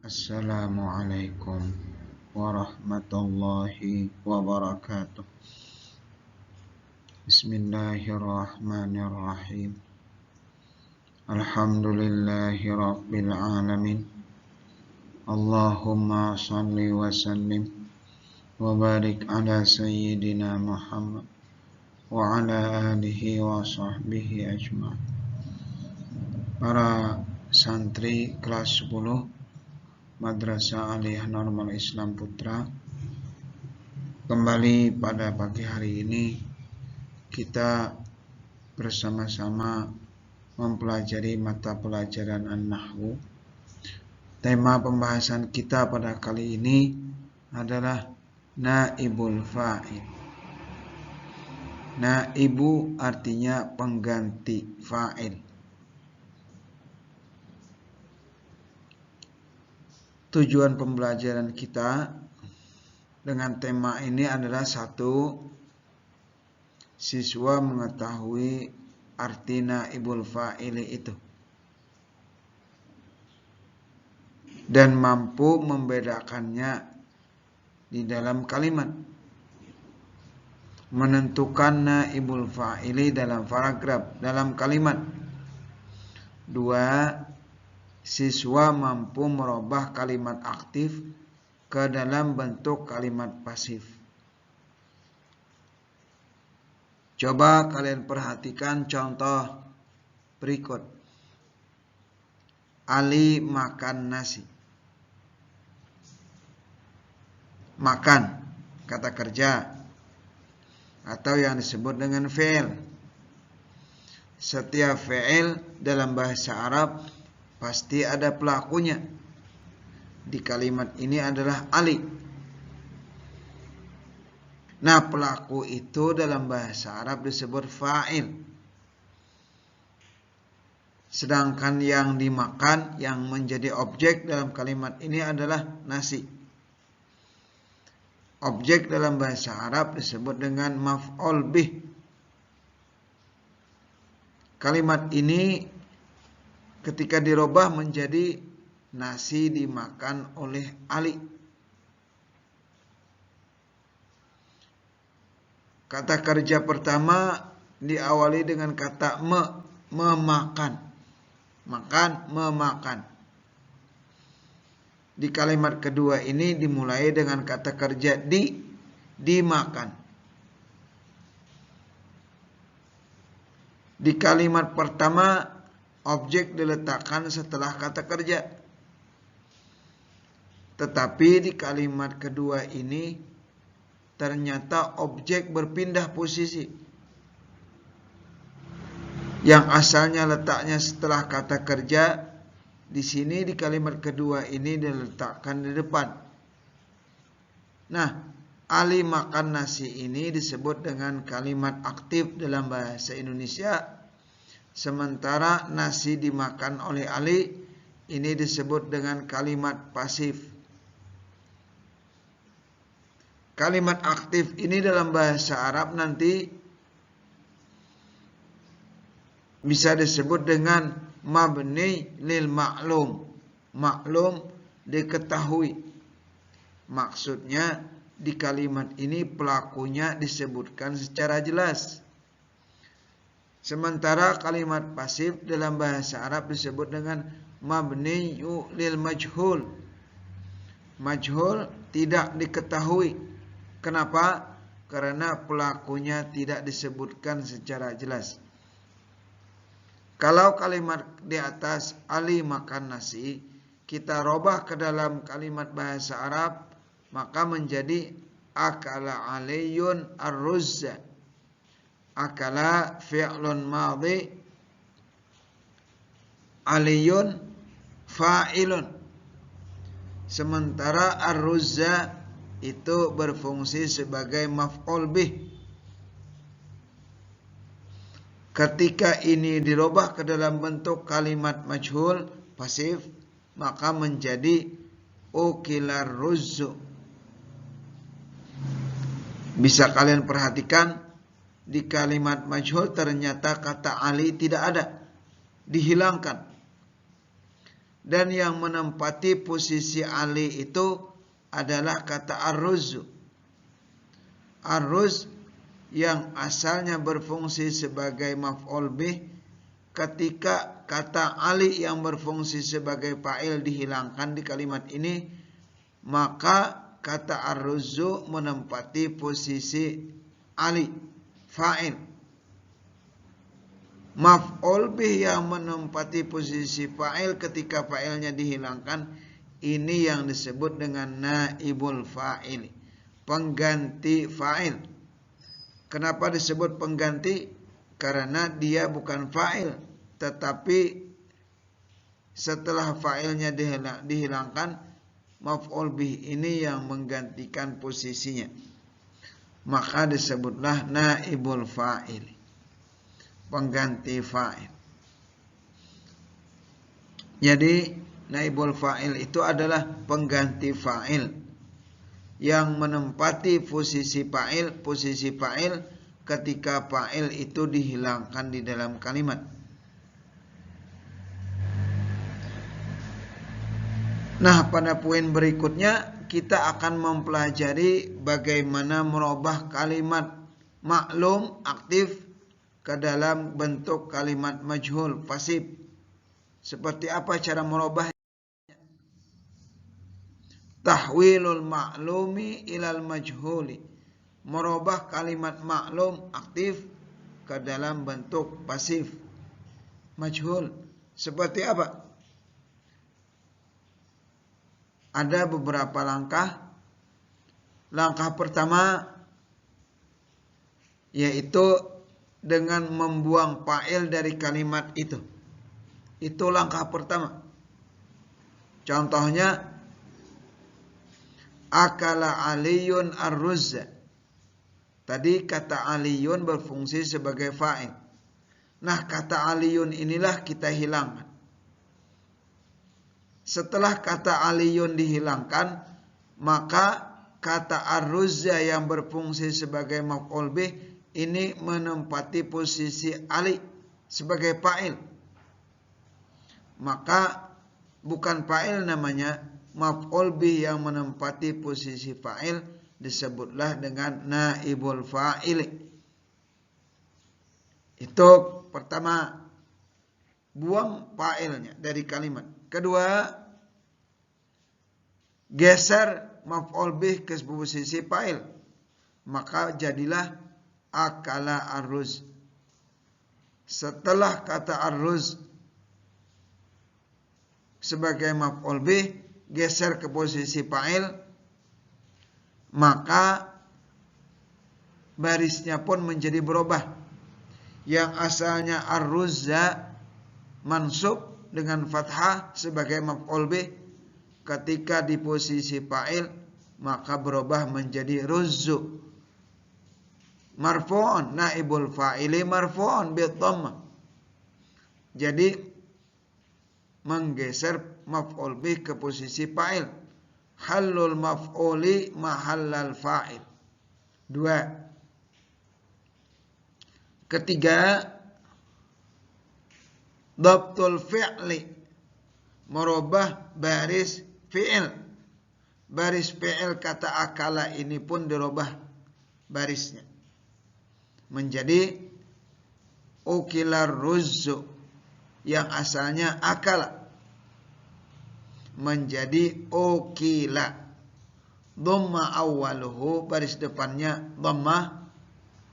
Assalamualaikum warahmatullahi wabarakatuh. Bismillahirrahmanirrahim. Alhamdulillahi rabbil alamin. Allahumma salli wa sallim wa barik ala sayyidina Muhammad wa ala alihi wa sahbihi ajma'in. Para santri kelas 10 Madrasah Aliyah Normal Islam Putra, kembali pada pagi hari ini kita bersama-sama mempelajari mata pelajaran An-Nahwu. Tema pembahasan kita pada kali ini adalah naibul fa'il. Naibu artinya pengganti fa'il. Tujuan pembelajaran kita dengan tema ini adalah satu, siswa mengetahui arti naibul fa'ili itu dan mampu membedakannya di dalam kalimat, menentukan naibul fa'ili dalam paragraf, dalam kalimat. Dua, siswa mampu merubah kalimat aktif ke dalam bentuk kalimat pasif. Coba kalian perhatikan contoh berikut. Ali makan nasi. Makan, kata kerja, atau yang disebut dengan fi'il. Setiap fi'il dalam bahasa Arab pasti ada pelakunya. Di kalimat ini adalah Ali. Nah, pelaku itu dalam bahasa Arab disebut fa'il. Sedangkan yang dimakan, yang menjadi objek dalam kalimat ini adalah nasi. Objek dalam bahasa Arab disebut dengan maf'ul bih. Kalimat ini ketika dirubah menjadi nasi dimakan oleh Ali. Kata kerja pertama diawali dengan kata memakan. Makan, memakan. Di kalimat kedua ini dimulai dengan kata kerja dimakan. Di kalimat pertama objek diletakkan setelah kata kerja. Tetapi di kalimat kedua ini ternyata objek berpindah posisi. Yang asalnya letaknya setelah kata kerja, di sini di kalimat kedua ini diletakkan di depan. Nah, Ali makan nasi ini disebut dengan kalimat aktif dalam bahasa Indonesia. Sementara nasi dimakan oleh Ali ini disebut dengan kalimat pasif. Kalimat aktif ini dalam bahasa Arab nanti bisa disebut dengan mabni lil ma'lum. Maklum diketahui. Maksudnya di kalimat ini pelakunya disebutkan secara jelas. Sementara kalimat pasif dalam bahasa Arab disebut dengan mabni lil majhul. Majhul tidak diketahui. Kenapa? Karena pelakunya tidak disebutkan secara jelas. Kalau kalimat di atas Ali makan nasi, kita robah ke dalam kalimat bahasa Arab, maka menjadi akala aliyun ar-ruzza. Akala fi'lun madhi, aliyun fa'ilun. Sementara ar-ruzza itu berfungsi sebagai maf'ul bih. Ketika ini dirubah ke dalam bentuk kalimat majhul pasif, maka menjadi ukilar ruzzu. Bisa kalian perhatikan di kalimat majhul ternyata kata Ali tidak ada, dihilangkan. Dan yang menempati posisi ali itu adalah kata arruz. Arruz yang asalnya berfungsi sebagai maf'ul bih, ketika kata ali yang berfungsi sebagai fa'il dihilangkan di kalimat ini, maka kata arruzu menempati posisi ali, fa'il. Maf'ul bih yang menempati posisi fa'il ketika fa'ilnya dihilangkan, ini yang disebut dengan naibul fa'il, pengganti fa'il. Kenapa disebut pengganti? Karena dia bukan fa'il, tetapi setelah fa'ilnya dihilangkan, maf'ul bih ini yang menggantikan posisinya. Maka disebutlah naibul fa'il, pengganti fa'il. Jadi naibul fa'il itu adalah pengganti fa'il yang menempati posisi fa'il ketika fa'il itu dihilangkan di dalam kalimat. Nah, pada poin berikutnya kita akan mempelajari bagaimana merubah kalimat maklum aktif ke dalam bentuk kalimat majhul pasif. Seperti apa cara merubah? Tahwilul ma'lumi ilal majhuli, merubah kalimat maklum aktif ke dalam bentuk pasif majhul. Seperti apa? Ada beberapa langkah. Langkah pertama yaitu dengan membuang fa'il dari kalimat itu. Itu langkah pertama. Contohnya, akala aliyun ar-ruzza. Tadi kata aliyun berfungsi sebagai fa'il. Nah, kata aliyun inilah kita hilangkan. Setelah kata aliyun dihilangkan, maka kata ar-ruzza yang berfungsi sebagai maf'ul bih ini menempati posisi ali sebagai fa'il. Maka bukan fa'il namanya, maf'ul bih yang menempati posisi fa'il disebutlah dengan naibul fa'il. Itu pertama, buang fa'ilnya dari kalimat. Kedua, geser maf'ul bih ke posisi fa'il, maka jadilah akala arruz. Setelah kata arruz sebagai maf'ul bih geser ke posisi fa'il, maka barisnya pun menjadi berubah. Yang asalnya ar-ruzza mansub dengan fathah sebagai maf'ul bih, ketika di posisi fa'il maka berubah menjadi ruzzu. Marfu'un, naibul fa'ili marfu'un bi dhammah. Jadi menggeser maf'ul bih ke posisi fa'il. Halul maf'uli mahallal fa'il. Dua. Ketiga, dhabtul fi'li, merubah baris fi'il. Baris fi'il kata akala ini pun dirubah barisnya menjadi ukilar ruzzu, yang asalnya akala menjadi ukila. Dhamma awwaluhu, baris depannya dhammah,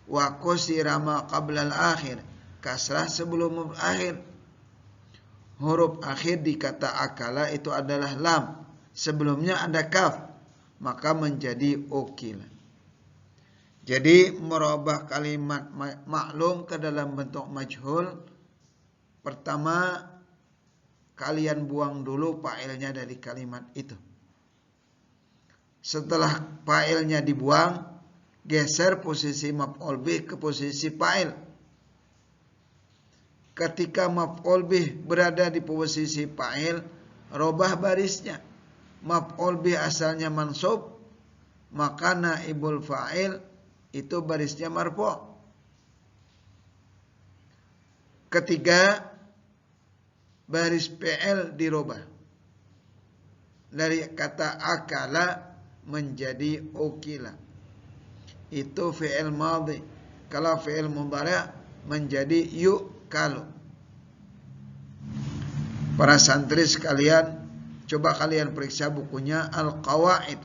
wa kusira ma qabla al-akhir, kasrah sebelum akhir. Huruf akhir di kata akala itu adalah lam, sebelumnya ada kaf, maka menjadi ukila. Jadi merubah kalimat maklum ke dalam bentuk majhul, pertama kalian buang dulu fa'ilnya dari kalimat itu. Setelah fa'ilnya dibuang, geser posisi maf'ul bih ke posisi fa'il. Ketika maf'ul bih berada di posisi fa'il, robah barisnya. Maf'ul bih asalnya mansub, maka naibul fa'il itu barisnya marfu'. Ketiga, baris fi'il dirubah dari kata akala menjadi ukila. Itu fi'il madhi. Kalau fi'il mudhari' menjadi yukalu. Para santri sekalian, coba kalian periksa bukunya Al-Qawaid.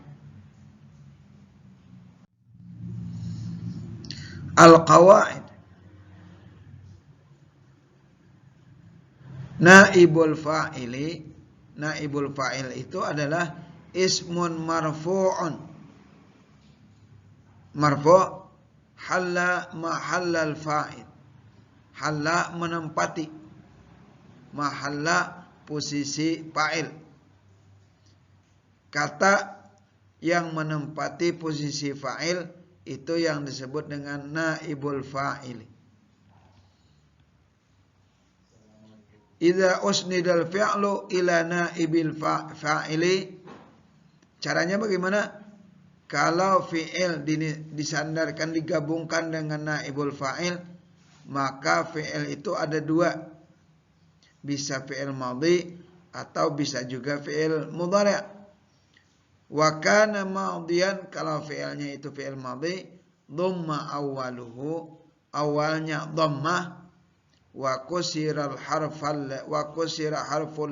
Al-Qawaid. Naibul fa'ili. Naibul fa'il itu adalah ismun marfu'un. Marfu' halla mahallal fa'il. Halla menempati. Mahalla posisi fa'il. Kata yang menempati posisi fa'il itu yang disebut dengan naibul fa'il. Idza usnidal fi'lu ila naibil fa'ili. Caranya bagaimana? Kalau fi'il disandarkan, digabungkan dengan naibul fa'il, maka fi'il itu ada dua. Bisa fi'il madhi atau bisa juga fi'il mudhari'. Wa kana madhiyan, kalau fi'ilnya itu fi'il madhi, dhamma awwaluhu, awalnya dhammah, wa kusira harful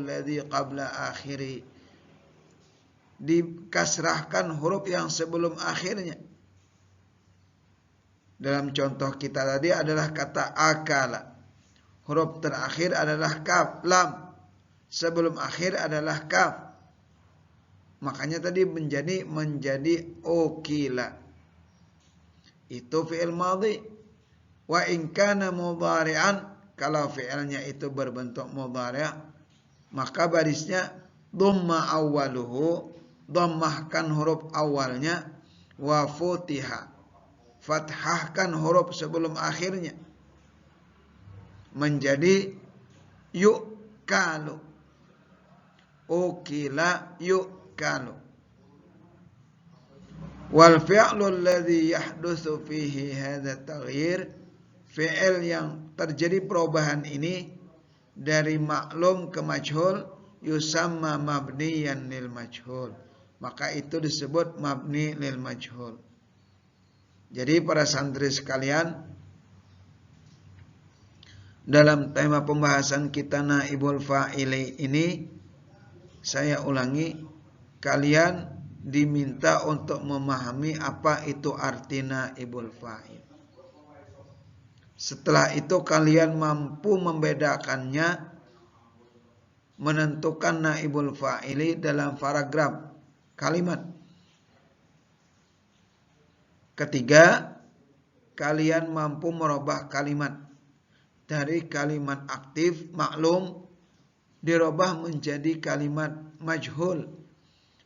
ladzi qabla akhiri, dikasrahkan huruf yang sebelum akhirnya. Dalam contoh kita tadi adalah kata akala. Huruf terakhir adalah kaf, lam. Sebelum akhir adalah kaf. Makanya tadi menjadi ukila. Itu fi'il madhi. Wa in kana mudhari'an, kalau fi'ilnya itu berbentuk mudhari', maka barisnya dhamma awwaluhu, dhammahkan huruf awalnya, wa futiha, fathahkan huruf sebelum akhirnya, menjadi yukalu. Ukila yukalu. Wal fi'lu alladhi yahdutsu fihi hadha taghyir, fi'il yang terjadi perubahan ini dari maklum ke majhul, yusamma mabniyan lil majhul, maka itu disebut mabni lil majhul. Jadi para santri sekalian, dalam tema pembahasan kita naibul fa'ili ini, saya ulangi, kalian diminta untuk memahami apa itu arti naibul fa'il. Setelah itu kalian mampu membedakannya, menentukan naibul fa'ili dalam paragraf kalimat. Ketiga, kalian mampu merubah kalimat dari kalimat aktif maklum dirubah menjadi kalimat majhul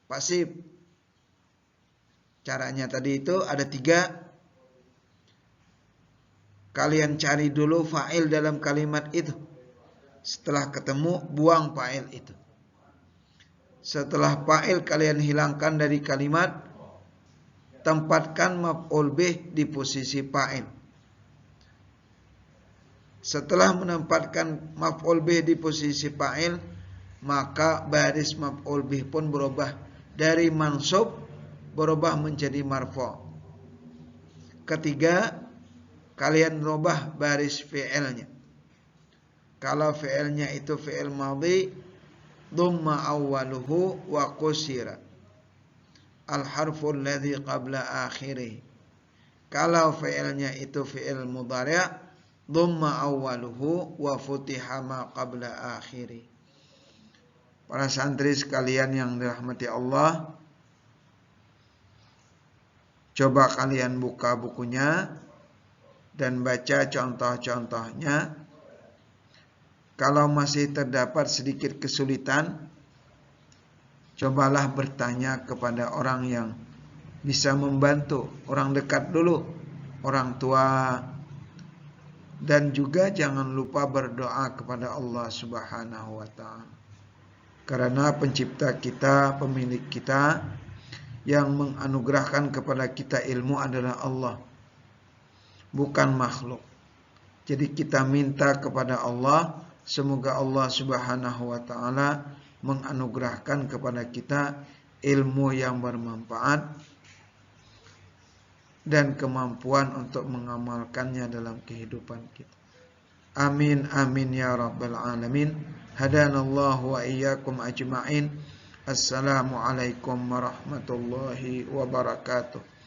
pasif. Caranya tadi itu ada 3. Kalian cari dulu fa'il dalam kalimat itu. Setelah ketemu, buang fa'il itu. Setelah fa'il kalian hilangkan dari kalimat, tempatkan maf'ul bih di posisi fa'il. Setelah menempatkan maf'ul bih di posisi fa'il, maka baris maf'ul bih pun berubah dari mansub berubah menjadi marfu'. Ketiga, kalian rubah baris fi'ilnya. Kalau fi'ilnya itu fi'il madhi, dhamma awwaluhu wa qusira al harful ladzi qabla akhirih. Kalau fi'ilnya itu fi'il mudhari', dhamma awwaluhu wa futiha ma qabla akhirih. Para santri sekalian yang dirahmati Allah, coba kalian buka bukunya dan baca contoh-contohnya. Kalau masih terdapat sedikit kesulitan, cobalah bertanya kepada orang yang bisa membantu, orang dekat dulu, orang tua. Dan juga jangan lupa berdoa kepada Allah Subhanahu wa ta'ala. Karena pencipta kita, pemilik kita, yang menganugerahkan kepada kita ilmu adalah Allah, bukan makhluk. Jadi kita minta kepada Allah, semoga Allah Subhanahu wa ta'ala menganugerahkan kepada kita ilmu yang bermanfaat dan kemampuan untuk mengamalkannya dalam kehidupan kita. Amin amin ya rabbal alamin. Hadanallahu wa iyyakum ajma'in. Assalamualaikum warahmatullahi wabarakatuh.